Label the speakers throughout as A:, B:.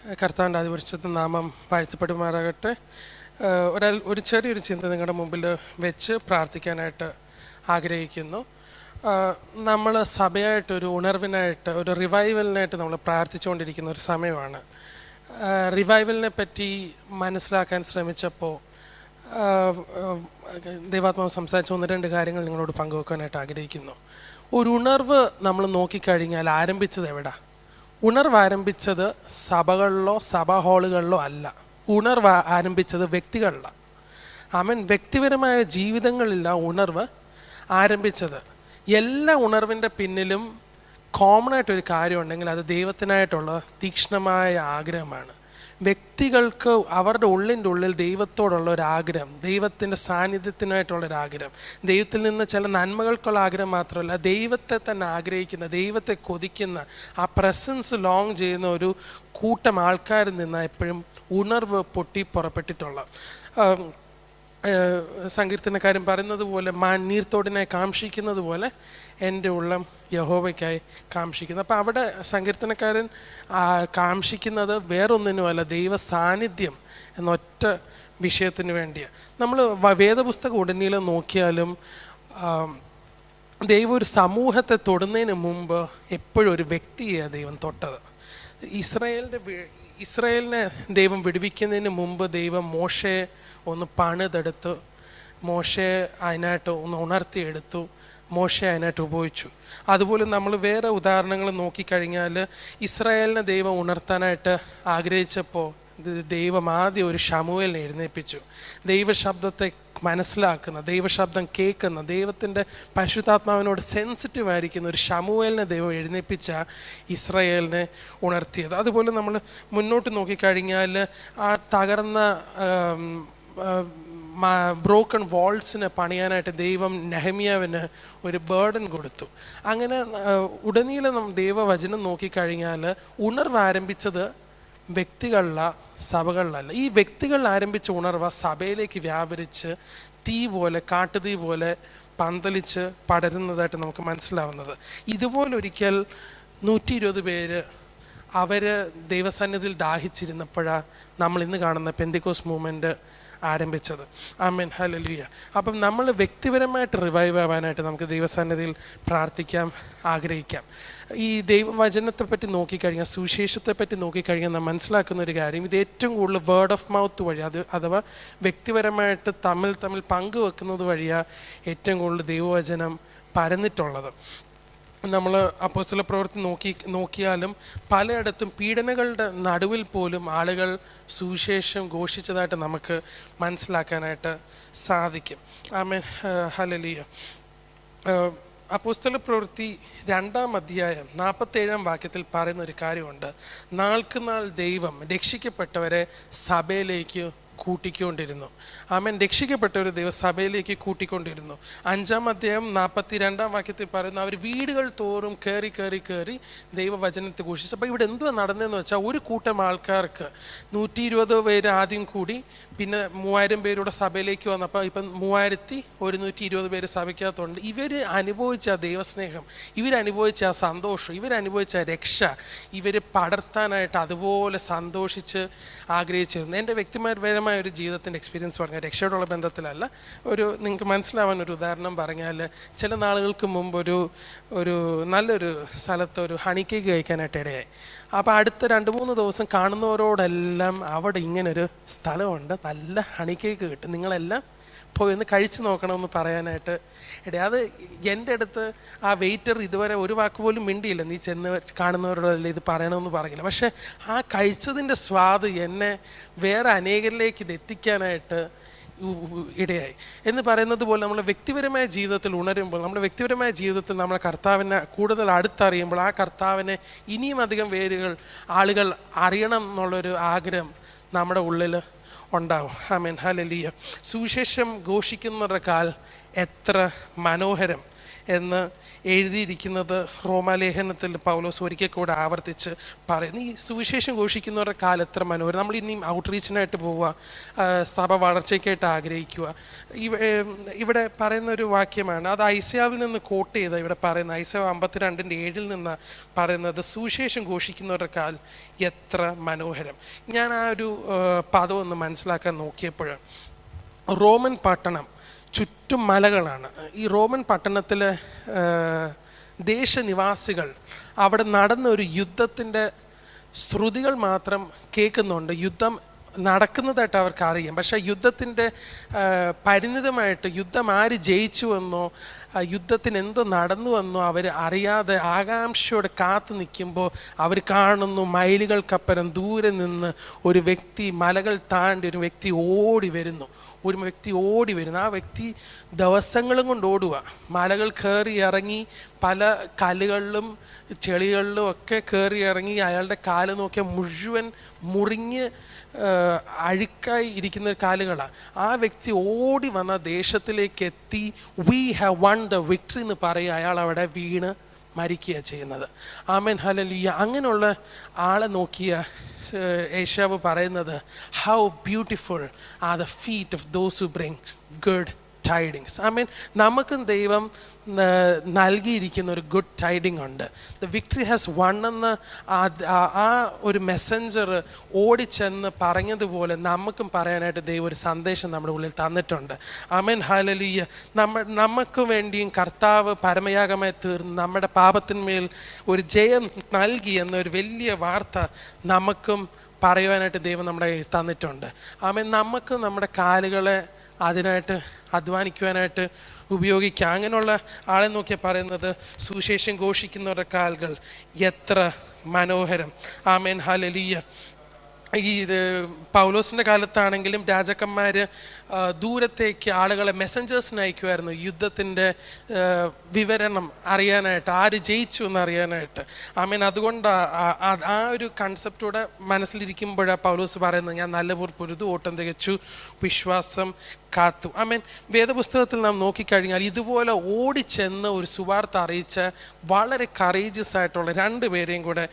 A: കർത്താവിൻ്റെ അതിപരിശുദ്ധ നാമം വാഴ്ത്തപ്പെടുമാറാകട്ടെ. ഒരു ചെറിയൊരു ചിന്ത നിങ്ങളുടെ മുമ്പിൽ വെച്ച് പ്രാർത്ഥിക്കാനായിട്ട് ആഗ്രഹിക്കുന്നു. നമ്മൾ സഭയായിട്ടൊരു ഉണർവിനായിട്ട്, ഒരു റിവൈവലിനായിട്ട് നമ്മൾ പ്രാർത്ഥിച്ചുകൊണ്ടിരിക്കുന്ന ഒരു സമയമാണ്. റിവൈവലിനെ പറ്റി മനസ്സിലാക്കാൻ ശ്രമിച്ചപ്പോൾ ദൈവാത്മാവ് സംസാരിച്ച ഒന്ന് രണ്ട് കാര്യങ്ങൾ നിങ്ങളോട് പങ്കുവെക്കാനായിട്ട് ആഗ്രഹിക്കുന്നു. ഒരു ഉണർവ് നമ്മൾ നോക്കിക്കഴിഞ്ഞാൽ ആരംഭിച്ചത് എവിടെ? ഉണർവ് ആരംഭിച്ചത് സഭകളിലോ സഭാ ഹാളുകളിലോ അല്ല. ഉണർവ് ആരംഭിച്ചത് വ്യക്തികളിലാണ്. വ്യക്തിപരമായ ജീവിതങ്ങളിലാണ് ഉണർവ് ആരംഭിച്ചത്. എല്ലാ ഉണർവിൻ്റെ പിന്നിലും കോമൺ ആയിട്ടൊരു കാര്യമുണ്ടെങ്കിൽ അത് ദൈവത്തിനായിട്ടുള്ള തീക്ഷ്ണമായ ആഗ്രഹമാണ്. വ്യക്തികൾക്ക് അവരുടെ ഉള്ളിൻ്റെ ഉള്ളിൽ ദൈവത്തോടുള്ള ഒരു ആഗ്രഹം, ദൈവത്തിൻ്റെ സാന്നിധ്യത്തിനായിട്ടുള്ളൊരാഗ്രഹം, ദൈവത്തിൽ നിന്ന് ചില നന്മകൾക്കുള്ള ആഗ്രഹം മാത്രമല്ല, ദൈവത്തെ തന്നെ ആഗ്രഹിക്കുന്ന, ദൈവത്തെ കൊതിക്കുന്ന, ആ പ്രസൻസ് ലോങ് ചെയ്യുന്ന ഒരു കൂട്ടം ആൾക്കാരിൽ നിന്ന് എപ്പോഴും ഉണർവ് പൊട്ടി പുറപ്പെട്ടിട്ടുള്ള. സങ്കീർത്തനക്കാരൻ പറയുന്നത് പോലെ നീർത്തോടിനെ കാംക്ഷിക്കുന്നത് പോലെ എൻ്റെ ഉള്ളം യഹോവയ്ക്കായി കാംക്ഷിക്കുന്നു. അപ്പോൾ അവിടെ സങ്കീർത്തനക്കാരൻ കാംക്ഷിക്കുന്നത് വേറൊന്നിനുമല്ല, ദൈവ സാന്നിധ്യം എന്നൊറ്റ വിഷയത്തിന് വേണ്ടിയാണ്. നമ്മൾ വേദപുസ്തകം ഉടനീളം നോക്കിയാലും ദൈവം ഒരു സമൂഹത്തെ തൊടുന്നതിന് മുമ്പ് എപ്പോഴും ഒരു വ്യക്തിയാണ് ദൈവം തൊട്ടത്. ഇസ്രായേലിനെ ദൈവം വിടുവിക്കുന്നതിന് മുമ്പ് ദൈവം മോശയെ ഒന്ന് പണിതെടുത്ത്, മോശയെ അതിനായിട്ട് ഒന്ന് ഉണർത്തിയെടുത്തു, മോശയെ അതിനായിട്ട് ഉപയോഗിച്ചു. അതുപോലെ നമ്മൾ വേറെ ഉദാഹരണങ്ങൾ നോക്കിക്കഴിഞ്ഞാൽ ഇസ്രായേലിനെ ദൈവം ഉണർത്താനായിട്ട് ആഗ്രഹിച്ചപ്പോൾ ദൈവം ആദ്യം ഒരു ശമൂവേലിനെ എഴുന്നേൽപ്പിച്ചു. ദൈവശബ്ദത്തെ മനസ്സിലാക്കുന്ന, ദൈവശബ്ദം കേൾക്കുന്ന, ദൈവത്തിൻ്റെ പരിശുദ്ധാത്മാവിനോട് സെൻസിറ്റീവ് ആയിരിക്കുന്ന ഒരു ശമൂവേലിനെ ദൈവം എഴുന്നേൽപ്പിച്ച ഇസ്രായേലിനെ ഉണർത്തിയത്. അതുപോലെ നമ്മൾ മുന്നോട്ട് നോക്കിക്കഴിഞ്ഞാൽ ആ തകർന്ന ബ്രോക്കൺ വാൾസിനെ പണിയാനായിട്ട് ദൈവം നെഹമ്യാവിന് ഒരു ബേർഡൻ കൊടുത്തു. അങ്ങനെ ഉടനീളം ദൈവവചനം നോക്കിക്കഴിഞ്ഞാൽ ഉണർവ് ആരംഭിച്ചത് വ്യക്തികളില, സഭകളിലല്ല. ഈ വ്യക്തികളിൽ ആരംഭിച്ച ഉണർവ് സഭയിലേക്ക് വ്യാപരിച്ച് തീ പോലെ, കാട്ടുതീ പോലെ പന്തലിച്ച് പടരുന്നതായിട്ട് നമുക്ക് മനസ്സിലാവുന്നത്. ഇതുപോലൊരിക്കൽ 120 പേര് അവർ ദൈവസന്നിധിയിൽ ദാഹിച്ചിരുന്നപ്പോഴാണ് നമ്മൾ ഇന്ന് കാണുന്ന പെന്തിക്കോസ് മൂവ്മെൻറ്റ് ആരംഭിച്ചത്. ആമേൻ, ഹല്ലേലൂയ. അപ്പം നമ്മൾ വ്യക്തിപരമായിട്ട് റിവൈവ് ആവാനായിട്ട് നമുക്ക് ദൈവസന്നിധിയിൽ പ്രാർത്ഥിക്കാം, ആഗ്രഹിക്കാം. ഈ ദൈവവചനത്തെ പറ്റി നോക്കിക്കഴിഞ്ഞാൽ, സുവിശേഷത്തെ പറ്റി നോക്കിക്കഴിഞ്ഞാൽ നാം മനസ്സിലാക്കുന്ന ഒരു കാര്യം, ഇത് ഏറ്റവും കൂടുതൽ വേർഡ് ഓഫ് മൗത്ത് വഴി, അഥവാ വ്യക്തിപരമായിട്ട് തമ്മിൽ പങ്കുവെക്കുന്നത് വഴിയാണ് ഏറ്റവും കൂടുതൽ ദൈവവചനം പരന്നിട്ടുള്ളത്. നമ്മൾ അപ്പോസ്തല പ്രവൃത്തി നോക്കിയാലും പലയിടത്തും പീഡനങ്ങളുടെ നടുവിൽ പോലും ആളുകൾ സുവിശേഷം ഘോഷിച്ചതായിട്ട് നമുക്ക് മനസ്സിലാക്കാനായിട്ട് സാധിക്കും. ആമേൻ, ഹല്ലേലൂയ. അപ്പോസ്തല പ്രവൃത്തി 2-ാം അധ്യായം 47-ാം വാക്യത്തിൽ പറയുന്ന ഒരു കാര്യമുണ്ട്. നാൾക്ക് നാൾ ദൈവം രക്ഷിക്കപ്പെട്ടവരെ സഭയിലേക്ക് കൂട്ടിക്കൊണ്ടിരുന്നു. ആമേൻ, രക്ഷിക്കപ്പെട്ടവർ ദൈവസഭയിലേക്ക് കൂട്ടിക്കൊണ്ടിരുന്നു. 5-ാം അധ്യായം 42-ാം വാക്യത്തിൽ പറയുന്ന അവർ വീടുകൾ തോറും കയറി ദൈവവചനത്തെ ഘോഷിച്ചു. അപ്പോൾ ഇവിടെ എന്തുവാ നടന്നതെന്ന് വെച്ചാൽ, ഒരു കൂട്ടം ആൾക്കാർക്ക് 120 പേര് ആദ്യം കൂടി, പിന്നെ 3000 പേരുടെ സഭയിലേക്ക് വന്നപ്പോൾ ഇപ്പം 3120 പേര് സഭയ്ക്കകത്തുണ്ട്. ഇവർ അനുഭവിച്ച ആ ദൈവസ്നേഹം, ഇവരനുഭവിച്ച ആ സന്തോഷം, ഇവരനുഭവിച്ച ആ രക്ഷ ഇവർ പടർത്താനായിട്ട് അതുപോലെ സന്തോഷിച്ച് ആഗ്രഹിച്ചിരുന്നു. എൻ്റെ വ്യക്തിപരമായ ഒരു ജീവിതത്തിൻ്റെ എക്സ്പീരിയൻസ് പറഞ്ഞാൽ, രക്ഷയോടുള്ള ബന്ധത്തിലല്ല, നിങ്ങൾക്ക് മനസ്സിലാവാൻ ഒരു ഉദാഹരണം പറഞ്ഞാൽ, ചില നാളുകൾക്ക് മുമ്പ് ഒരു നല്ലൊരു സ്ഥലത്ത് ഒരു ഹണി കേക്ക് കഴിക്കാനായിട്ട് ഇടയായി. അപ്പോൾ അടുത്ത 2-3 ദിവസം കാണുന്നവരോടെല്ലാം അവിടെ ഇങ്ങനൊരു സ്ഥലമുണ്ട്, നല്ല ഹണി കേക്ക് കിട്ടും, നിങ്ങളെല്ലാം പോയി ഒന്ന് കഴിച്ചു നോക്കണമെന്ന് പറയാനായിട്ട് ഇടയാ. അത് എൻ്റെ അടുത്ത് ആ വെയിറ്റർ ഇതുവരെ ഒരു വാക്ക് പോലും മിണ്ടിയില്ല, നീ ചെന്ന് കാണുന്നവരോടല്ല ഇത് പറയണമെന്ന് പറയില്ല. പക്ഷെ ആ കഴിച്ചതിൻ്റെ സ്വാദ് എന്നെ വേറെ അനേകരിലേക്ക് ഇത് എത്തിക്കാനായിട്ട് ഇടയായി. എന്ന് പറയുന്നത് പോലെ നമ്മൾ വ്യക്തിപരമായ ജീവിതത്തിൽ ഉണരുമ്പോൾ, നമ്മുടെ വ്യക്തിപരമായ ജീവിതത്തിൽ നമ്മളെ കർത്താവിനെ കൂടുതൽ അടുത്തറിയുമ്പോൾ, ആ കർത്താവിനെ ഇനിയും അധികം ആളുകൾ അറിയണം എന്നുള്ളൊരു ആഗ്രഹം നമ്മുടെ ഉള്ളിൽ ഉണ്ടാവും. ആമേൻ, ഹല്ലേലൂയ. സുവിശേഷം ഘോഷിക്കുന്നവരുടെ കാൽ എത്ര മനോഹരം, എന്ന് എഴുതിയിരിക്കുന്നത് റോമാലേഖനത്തിൽ പൗലോസ് ഒരിക്കൽ കൂടെ ആവർത്തിച്ച് പറയുന്നു. ഈ സുവിശേഷം ഘോഷിക്കുന്നവരുടെ കാലം എത്ര മനോഹരം. നമ്മൾ ഇനിയും ഔട്ട്റീച്ചിനായിട്ട് പോവുക, സഭ വളർച്ചയ്ക്കായിട്ട് ആഗ്രഹിക്കുക. ഇവിടെ പറയുന്ന ഒരു വാക്യമാണ്, അത് ഐസയാവിൽ നിന്ന് കോട്ട് ചെയ്ത ഇവിടെ പറയുന്നത്. ഐസയാവ് 52:7 നിന്ന് പറയുന്നത് സുവിശേഷം ഘോഷിക്കുന്നവരുടെ കാൽ എത്ര മനോഹരം. ഞാൻ ആ ഒരു പദം ഒന്ന് മനസ്സിലാക്കാൻ നോക്കിയപ്പോൾ, റോമൻ പട്ടണം ചുറ്റും മലകളാണ്. ഈ റോമൻ പട്ടണത്തിലെ ദേശനിവാസികൾ അവിടെ നടന്ന ഒരു യുദ്ധത്തിൻ്റെ ശ്രുതികൾ മാത്രം കേൾക്കുന്നുണ്ട്. യുദ്ധം നടക്കുന്നതായിട്ട് അവർക്ക് അറിയാം. പക്ഷേ യുദ്ധത്തിൻ്റെ പരിണിതമായിട്ട് യുദ്ധം ആര് ജയിച്ചുവെന്നോ യുദ്ധത്തിന് എന്തോ നടന്നുവെന്നോ അവർ അറിയാതെ ആകാംക്ഷയോടെ കാത്തു നിൽക്കുമ്പോൾ അവർ കാണുന്നു മൈലുകൾക്കപ്പുറം ദൂരെ നിന്ന് ഒരു വ്യക്തി, മലകൾ താണ്ടി ഒരു വ്യക്തി ഓടി വരുന്നു. ആ വ്യക്തി ദിവസങ്ങളും കൊണ്ട് ഓടുക. മലകൾ കയറി ഇറങ്ങി പല കല്ലുകളിലും ചെളികളിലും ഒക്കെ കയറി ഇറങ്ങി അയാളുടെ കാല് നോക്കിയാൽ മുഴുവൻ മുറിഞ്ഞ് അഴുക്കായി ഇരിക്കുന്ന കാലുകളാണ്. ആ വ്യക്തി ഓടി വന്ന ദേശത്തിലേക്ക് എത്തി, we have won the victory എന്ന് പറയുക. അയാൾ അവിടെ വീണ് മരിക്കുക ചെയ്യുന്നത്. ആമേൻ, ഹല്ലേലൂയ. അങ്ങനെയുള്ള ആളെ നോക്കിയ യേശാവ് പറയുന്നത്, how beautiful are the feet of those who bring good tidings. ആമേൻ. നമുക്കും ദൈവം നൽകിയിരിക്കുന്ന ഒരു ഗുഡ് ടൈഡിങ് ഉണ്ട്. ദ വിക്ടറി ഹാസ് വൺ എന്ന് ആ ഒരു മെസ്സഞ്ചർ ഓടിച്ചെന്ന് പറഞ്ഞതുപോലെ നമുക്കും പറയാനായിട്ട് ദൈവം ഒരു സന്ദേശം നമ്മുടെ ഉള്ളിൽ തന്നിട്ടുണ്ട്. ആമേൻ, ഹല്ലേലൂയ. നമുക്ക് വേണ്ടിയും കർത്താവ് പരമയാഗമായി തീർന്ന് നമ്മുടെ പാപത്തിന്മേൽ ഒരു ജയം നൽകി എന്നൊരു വലിയ വാർത്ത നമുക്കും പറയുവാനായിട്ട് ദൈവം നമ്മുടെ തന്നിട്ടുണ്ട്. ആമേൻ. നമുക്ക് നമ്മുടെ കാലുകളെ അതിനായിട്ട് അധ്വാനിക്കുവാനായിട്ട് ഉപയോഗിക്കാം. അങ്ങനെയുള്ള ആളെ നോക്കിയാൽ പറയുന്നത്, സുവിശേഷം ഘോഷിക്കുന്നവരുടെ കാലുകൾ എത്ര മനോഹരം. ആമേൻ, ഹല്ലേലൂയ. ഈ പൗലോസിൻ്റെ കാലത്താണെങ്കിലും രാജാക്കന്മാർ ദൂരത്തേക്ക് ആളുകളെ മെസ്സഞ്ചേഴ്സിന് അയക്കുമായിരുന്നു യുദ്ധത്തിൻ്റെ വിവരണം അറിയാനായിട്ട്, ആര് ജയിച്ചു എന്ന് അറിയാനായിട്ട്. ആമേൻ. അതുകൊണ്ട് ആ ഒരു കൺസെപ്റ്റൂടെ മനസ്സിലിരിക്കുമ്പോഴാണ് പൗലോസ് പറയുന്നത്, ഞാൻ നല്ലപോലെ പൊരുതു, ഓട്ടം തികച്ചു, വിശ്വാസം കാത്തു. ആമേൻ. വേദപുസ്തകത്തിൽ നാം നോക്കിക്കഴിഞ്ഞാൽ ഇതുപോലെ ഓടിച്ചെന്ന് ഒരു സുവാർത്ത അറിയിച്ച വളരെ കറേജിയസ് ആയിട്ടുള്ള 2 പേരെയും കൂടെ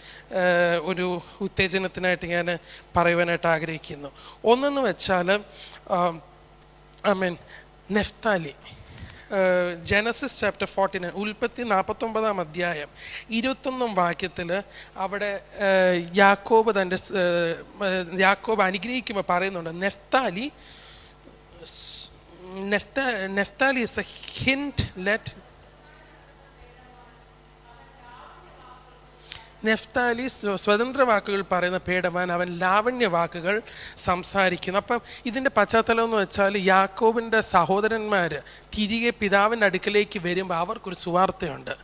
A: ഒരു ഉത്തേജനത്തിനായിട്ട് ഞാൻ പറയുവാനായിട്ട് ആഗ്രഹിക്കുന്നു. ഒന്നെന്ന് വെച്ചാൽ ആമേൻ, നെഫ്താലി. ജനസിസ് ചാപ്റ്റർ 49, ഉൽപ്പത്തി 49 അധ്യായം 21 വാക്യത്തിൽ അവിടെ യാക്കോബ് അനുഗ്രഹിക്കുമ്പോൾ പറയുന്നുണ്ട്, Naphtali is a hint let Naftali സ്വതന്ത്ര വാക്കുകൾ പറയുന്ന പേടവാൻ, അവൻ ലാവണ്യ വാക്കുകൾ സംസാരിക്കുന്നു. അപ്പം ഇതിൻ്റെ പശ്ചാത്തലം എന്ന് വെച്ചാൽ യാക്കോബിൻ്റെ സഹോദരന്മാർ തിരികെ പിതാവിൻ്റെ അടുക്കലേക്ക് വരുമ്പോൾ അവർക്കൊരു സുവാർത്തയുണ്ട്,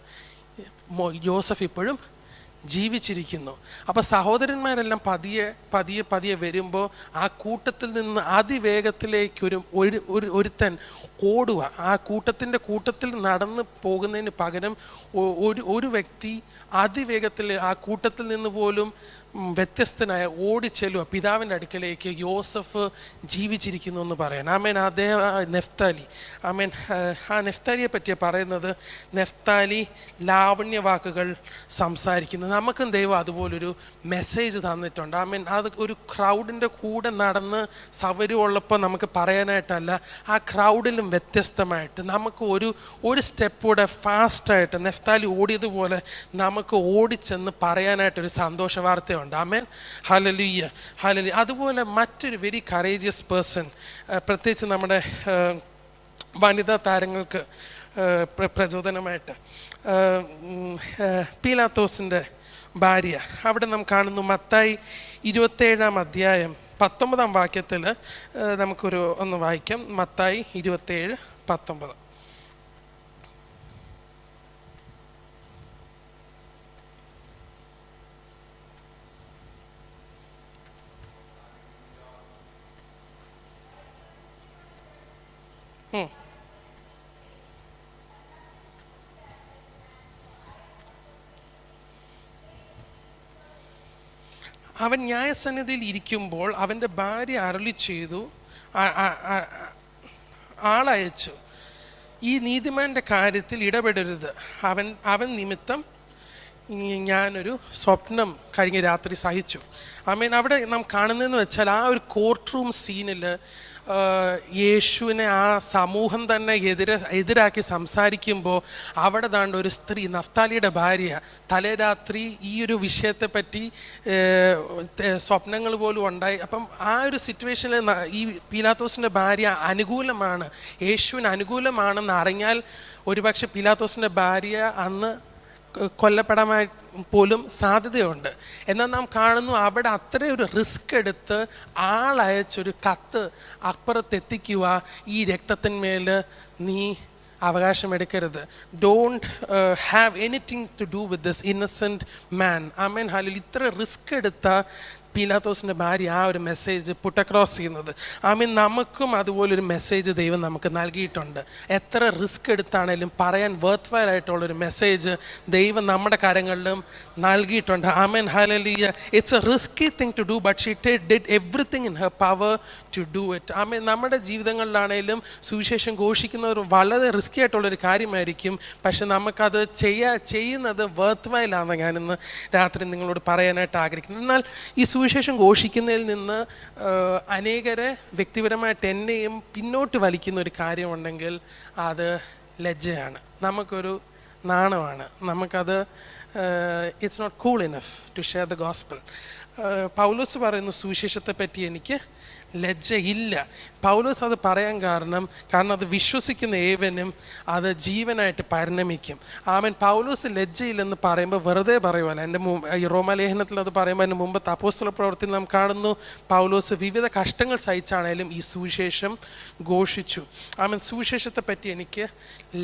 A: യോസഫ് ഇപ്പോഴും ജീവിച്ചിരിക്കുന്നു. അപ്പോൾ സഹോദരന്മാരെല്ലാം പതിയെ വരുമ്പോൾ ആ കൂട്ടത്തിൽ നിന്ന് അതിവേഗത്തിലേക്ക് ഒരുത്തൻ ഓടുക. ആ കൂട്ടത്തിൽ നടന്ന് പോകുന്നതിന് പകരം ഒരു വ്യക്തി അതിവേഗത്തിൽ ആ കൂട്ടത്തിൽ നിന്ന് പോലും വ്യത്യസ്തനായ ഓടിച്ചെല്ലുക പിതാവിൻ്റെ അടുക്കലേക്ക്. യോസഫ് ജീവിച്ചിരിക്കുന്നു എന്ന് പറയാൻ. ആമേൻ. അദ്ദേഹം നെഫ്താലി. ആമേൻ. ആ നെഫ്താലിയെ പറ്റി പറയുന്നത്, നെഫ്താലി ലാവണ്യ വാക്കുകൾ സംസാരിക്കുന്നു. നമുക്കും ദൈവം അതുപോലൊരു മെസ്സേജ് തന്നിട്ടുണ്ട്. ആമേൻ. അത് ഒരു ക്രൗഡിൻ്റെ കൂടെ നടന്ന് സൗകര്യമുള്ളപ്പോൾ നമുക്ക് പറയാനായിട്ടല്ല, ആ ക്രൗഡിലും വ്യത്യസ്തമായിട്ട് നമുക്ക് ഒരു സ്റ്റെപ്പൂടെ ഫാസ്റ്റായിട്ട് നെഫ്താലി ഓടിയതുപോലെ നമുക്ക് ഓടിച്ചെന്ന് പറയാനായിട്ടൊരു സന്തോഷ വാർത്തയുണ്ട്. ആമേൻ, ഹല്ലേലൂയ, ഹല്ലേലൂയ. അതുപോലെ മറ്റൊരു വെരി കറേജിയസ് പേഴ്സൺ, പ്രത്യേകിച്ച് നമ്മുടെ വനിതാ താരങ്ങൾക്ക് പ്രചോദനമായിട്ട്, പീലാത്തോസിൻ്റെ ഭാര്യ. അവിടെ നാം കാണുന്നു മത്തായി 27 അധ്യായം 19 വാക്യത്തിൽ നമുക്കൊരു ഒന്ന് വായിക്കാം. മത്തായി 27:19. അവൻ ന്യായസന്നിധിയിൽ ഇരിക്കുമ്പോൾ അവൻ്റെ ഭാര്യ അരുളി ചെയ്തു, ആളയച്ചു, ഈ നീതിമാൻ്റെ കാര്യത്തിൽ ഇടപെടരുത്, അവൻ അവൻ നിമിത്തം ഞാനൊരു സ്വപ്നം കഴിഞ്ഞ രാത്രി സഹിച്ചു. അവിടെ നാം കാണുന്നതെന്ന് വെച്ചാൽ ആ ഒരു കോർട്ട് റൂം സീനിൽ യേശുവിനെ ആ സമൂഹം തന്നെ എതിരാക്കി സംസാരിക്കുമ്പോൾ അവിടെ ദാണ്ട് ഒരു സ്ത്രീ, നഫ്താലിയുടെ ഭാര്യ, തലേരാത്രി ഈ ഒരു വിഷയത്തെപ്പറ്റി സ്വപ്നങ്ങൾ പോലും ഉണ്ടായി. അപ്പം ആ ഒരു സിറ്റുവേഷനിൽ ഈ പീലാത്തോസിൻ്റെ ഭാര്യ അനുകൂലമാണ്, യേശുവിന് അനുകൂലമാണെന്ന് അറിഞ്ഞാൽ ഒരുപക്ഷെ പീലാത്തോസിൻ്റെ ഭാര്യ അന്ന് കൊല്ലപ്പെടാൻ പോലും സാധ്യതയുണ്ട്. എന്നാൽ നാം കാണുന്നു അവിടെ അത്രയും ഒരു റിസ്ക് എടുത്ത് ആളയച്ചൊരു കത്ത് അപ്പുറത്തെത്തിക്കുക, ഈ രക്തത്തിന്മേൽ നീ അവകാശമെടുക്കരുത്, don't have anything to do with this innocent man. ആമേൻ ഹല്ലേലൂയ. ഇത്ര റിസ്ക് എടുത്ത പീലാത്തോസിൻ്റെ ഭാര്യ ആ ഒരു മെസ്സേജ് പുട്ടക്രോസ് ചെയ്യുന്നത്. നമുക്കും അതുപോലൊരു മെസ്സേജ് ദൈവം നമുക്ക് നൽകിയിട്ടുണ്ട്. എത്ര റിസ്ക് എടുത്താണേലും പറയാൻ വർത്ത് വൈൽ ആയിട്ടുള്ളൊരു മെസ്സേജ് ദൈവം നമ്മുടെ കാര്യങ്ങളിലും നൽകിയിട്ടുണ്ട്. ആമേൻ ഹല്ലേലൂയ. It's a risky thing to do, but she did everything in her power to do it. നമ്മുടെ ജീവിതങ്ങളിലാണേലും സുവിശേഷം ഘോഷിക്കുന്നവർ വളരെ റിസ്കി ആയിട്ടുള്ളൊരു കാര്യമായിരിക്കും, പക്ഷെ നമുക്കത് ചെയ്യുന്നത് വർത്ത് വൈലാണെന്ന് ഞാനിന്ന് രാത്രി നിങ്ങളോട് പറയാനായിട്ട് ആഗ്രഹിക്കുന്നു. എന്നാൽ ഈ സുവിശേഷം ഘോഷിക്കുന്നതിൽ നിന്ന് അനേകരെ വ്യക്തിപരമായിട്ട് എന്നെയും പിന്നോട്ട് വലിക്കുന്ന ഒരു കാര്യമുണ്ടെങ്കിൽ അത് ലജ്ജയാണ്, നമുക്കൊരു നാണമാണ്, നമുക്കത് it's not cool enough to share the gospel. പൗലോസ് പറയുന്നു സുവിശേഷത്തെ പറ്റി എനിക്ക് ലജ്ജയില്ല. പൗലോസ് അത് പറയാൻ കാരണം അത് വിശ്വസിക്കുന്ന ഏവനും അത് ജീവനായിട്ട് പരിണമിക്കും. പൗലോസ് ലജ്ജയില്ലെന്ന് പറയുമ്പോൾ വെറുതെ പറയുമല്ല. എൻ്റെ ഈ റോമാലേഖനത്തിൽ അത് പറയുമ്പോൾ അതിന് മുമ്പത്തെ അപ്പോസ്തല പ്രവൃത്തിയിൽ നാം കാണുന്നു പൗലോസ് വിവിധ കഷ്ടങ്ങൾ സഹിച്ചാണേലും ഈ സുവിശേഷം ഘോഷിച്ചു. സുവിശേഷത്തെ പറ്റി എനിക്ക്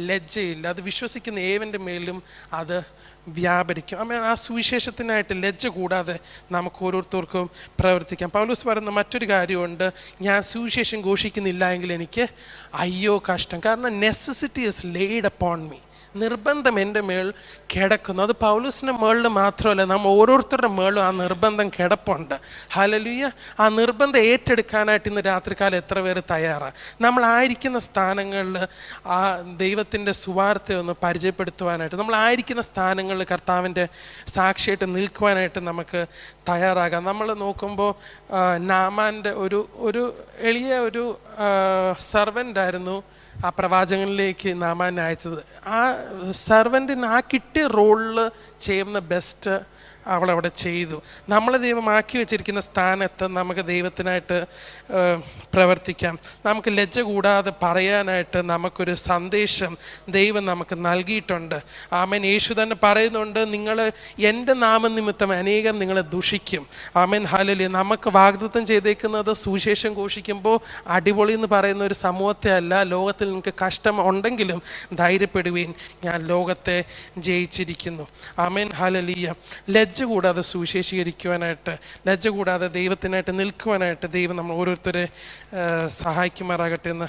A: ലജ്ജയില്ല, അത് വിശ്വസിക്കുന്ന ഏവൻ്റെ മേലും അത് വ്യാപരിക്കും. ആ സുവിശേഷത്തിനായിട്ട് ലജ്ജ കൂടാതെ നമുക്ക് ഓരോരുത്തർക്കും പ്രവർത്തിക്കാം. പൗലോസ് പറയുന്ന മറ്റൊരു കാര്യമുണ്ട്, ഞാൻ സുവിശേഷം ഘോഷിക്കുന്നില്ല എങ്കിൽ എനിക്ക് അയ്യോ കഷ്ടം. കാരണം necessity is laid upon me, നിർബന്ധം എൻ്റെ മേൽ കിടക്കുന്നു. അത് പൗലോസിൻ്റെ മേളിൽ മാത്രമല്ല, നമ്മൾ ഓരോരുത്തരുടെ മേളും ആ നിർബന്ധം കിടപ്പുണ്ട്. ഹല്ലേലൂയ. ആ നിർബന്ധം ഏറ്റെടുക്കാനായിട്ട് ഇന്ന് രാത്രികാലം എത്ര പേര് തയ്യാറാണ്? നമ്മളായിരിക്കുന്ന സ്ഥാനങ്ങളിൽ ആ ദൈവത്തിൻ്റെ സുവാർത്ത ഒന്ന് പരിചയപ്പെടുത്തുവാനായിട്ട്, നമ്മളായിരിക്കുന്ന സ്ഥാനങ്ങളിൽ കർത്താവിൻ്റെ സാക്ഷിയായിട്ട് നിൽക്കുവാനായിട്ട് നമുക്ക് തയ്യാറാകാം. നമ്മൾ നോക്കുമ്പോൾ നാമാൻ്റെ ഒരു എളിയ ഒരു സെർവൻ്റായിരുന്നു ആ പ്രവാചകനിലേക്ക് നാമാനെ അയച്ചത്. ആ സെർവൻറ്റിന് ആ കിട്ടിയ റോളിൽ ചെയ്യുന്ന ബെസ്റ്റ് അവളവിടെ ചെയ്തു. നമ്മളെ ദൈവം ആക്കി വെച്ചിരിക്കുന്ന സ്ഥാനത്ത് നമുക്ക് ദൈവത്തിനായിട്ട് പ്രവർത്തിക്കാം. നമുക്ക് ലജ്ജ കൂടാതെ പറയാനായിട്ട് നമുക്കൊരു സന്ദേശം ദൈവം നമുക്ക് നൽകിയിട്ടുണ്ട്. ആമേൻ. യേശു തന്നെ പറയുന്നുണ്ട്, നിങ്ങൾ എൻ്റെ നാമനിമിത്തം അനേകം നിങ്ങളെ ദുഷിക്കും. Amen hallelujah. നമുക്ക് വാഗ്ദത്തം ചെയ്തേക്കുന്നത് സുവിശേഷം ഘോഷിക്കുമ്പോൾ അടിപൊളി എന്ന് പറയുന്ന ഒരു സമൂഹത്തെ അല്ല, ലോകത്തിൽ നിങ്ങൾക്ക് കഷ്ടം ഉണ്ടെങ്കിലും ധൈര്യപ്പെടുവീൻ, ഞാൻ ലോകത്തെ ജയിച്ചിരിക്കുന്നു. Amen hallelujah. ലജ്ജ കൂടാതെ സുവിശേഷീകരിക്കുവാനായിട്ട്, ലജ്ജ കൂടാതെ ദൈവത്തിനായിട്ട് നിൽക്കുവാനായിട്ട് ദൈവം നമ്മൾ ഓരോരുത്തരെ സഹായിക്കുമാറാകട്ടെ എന്ന്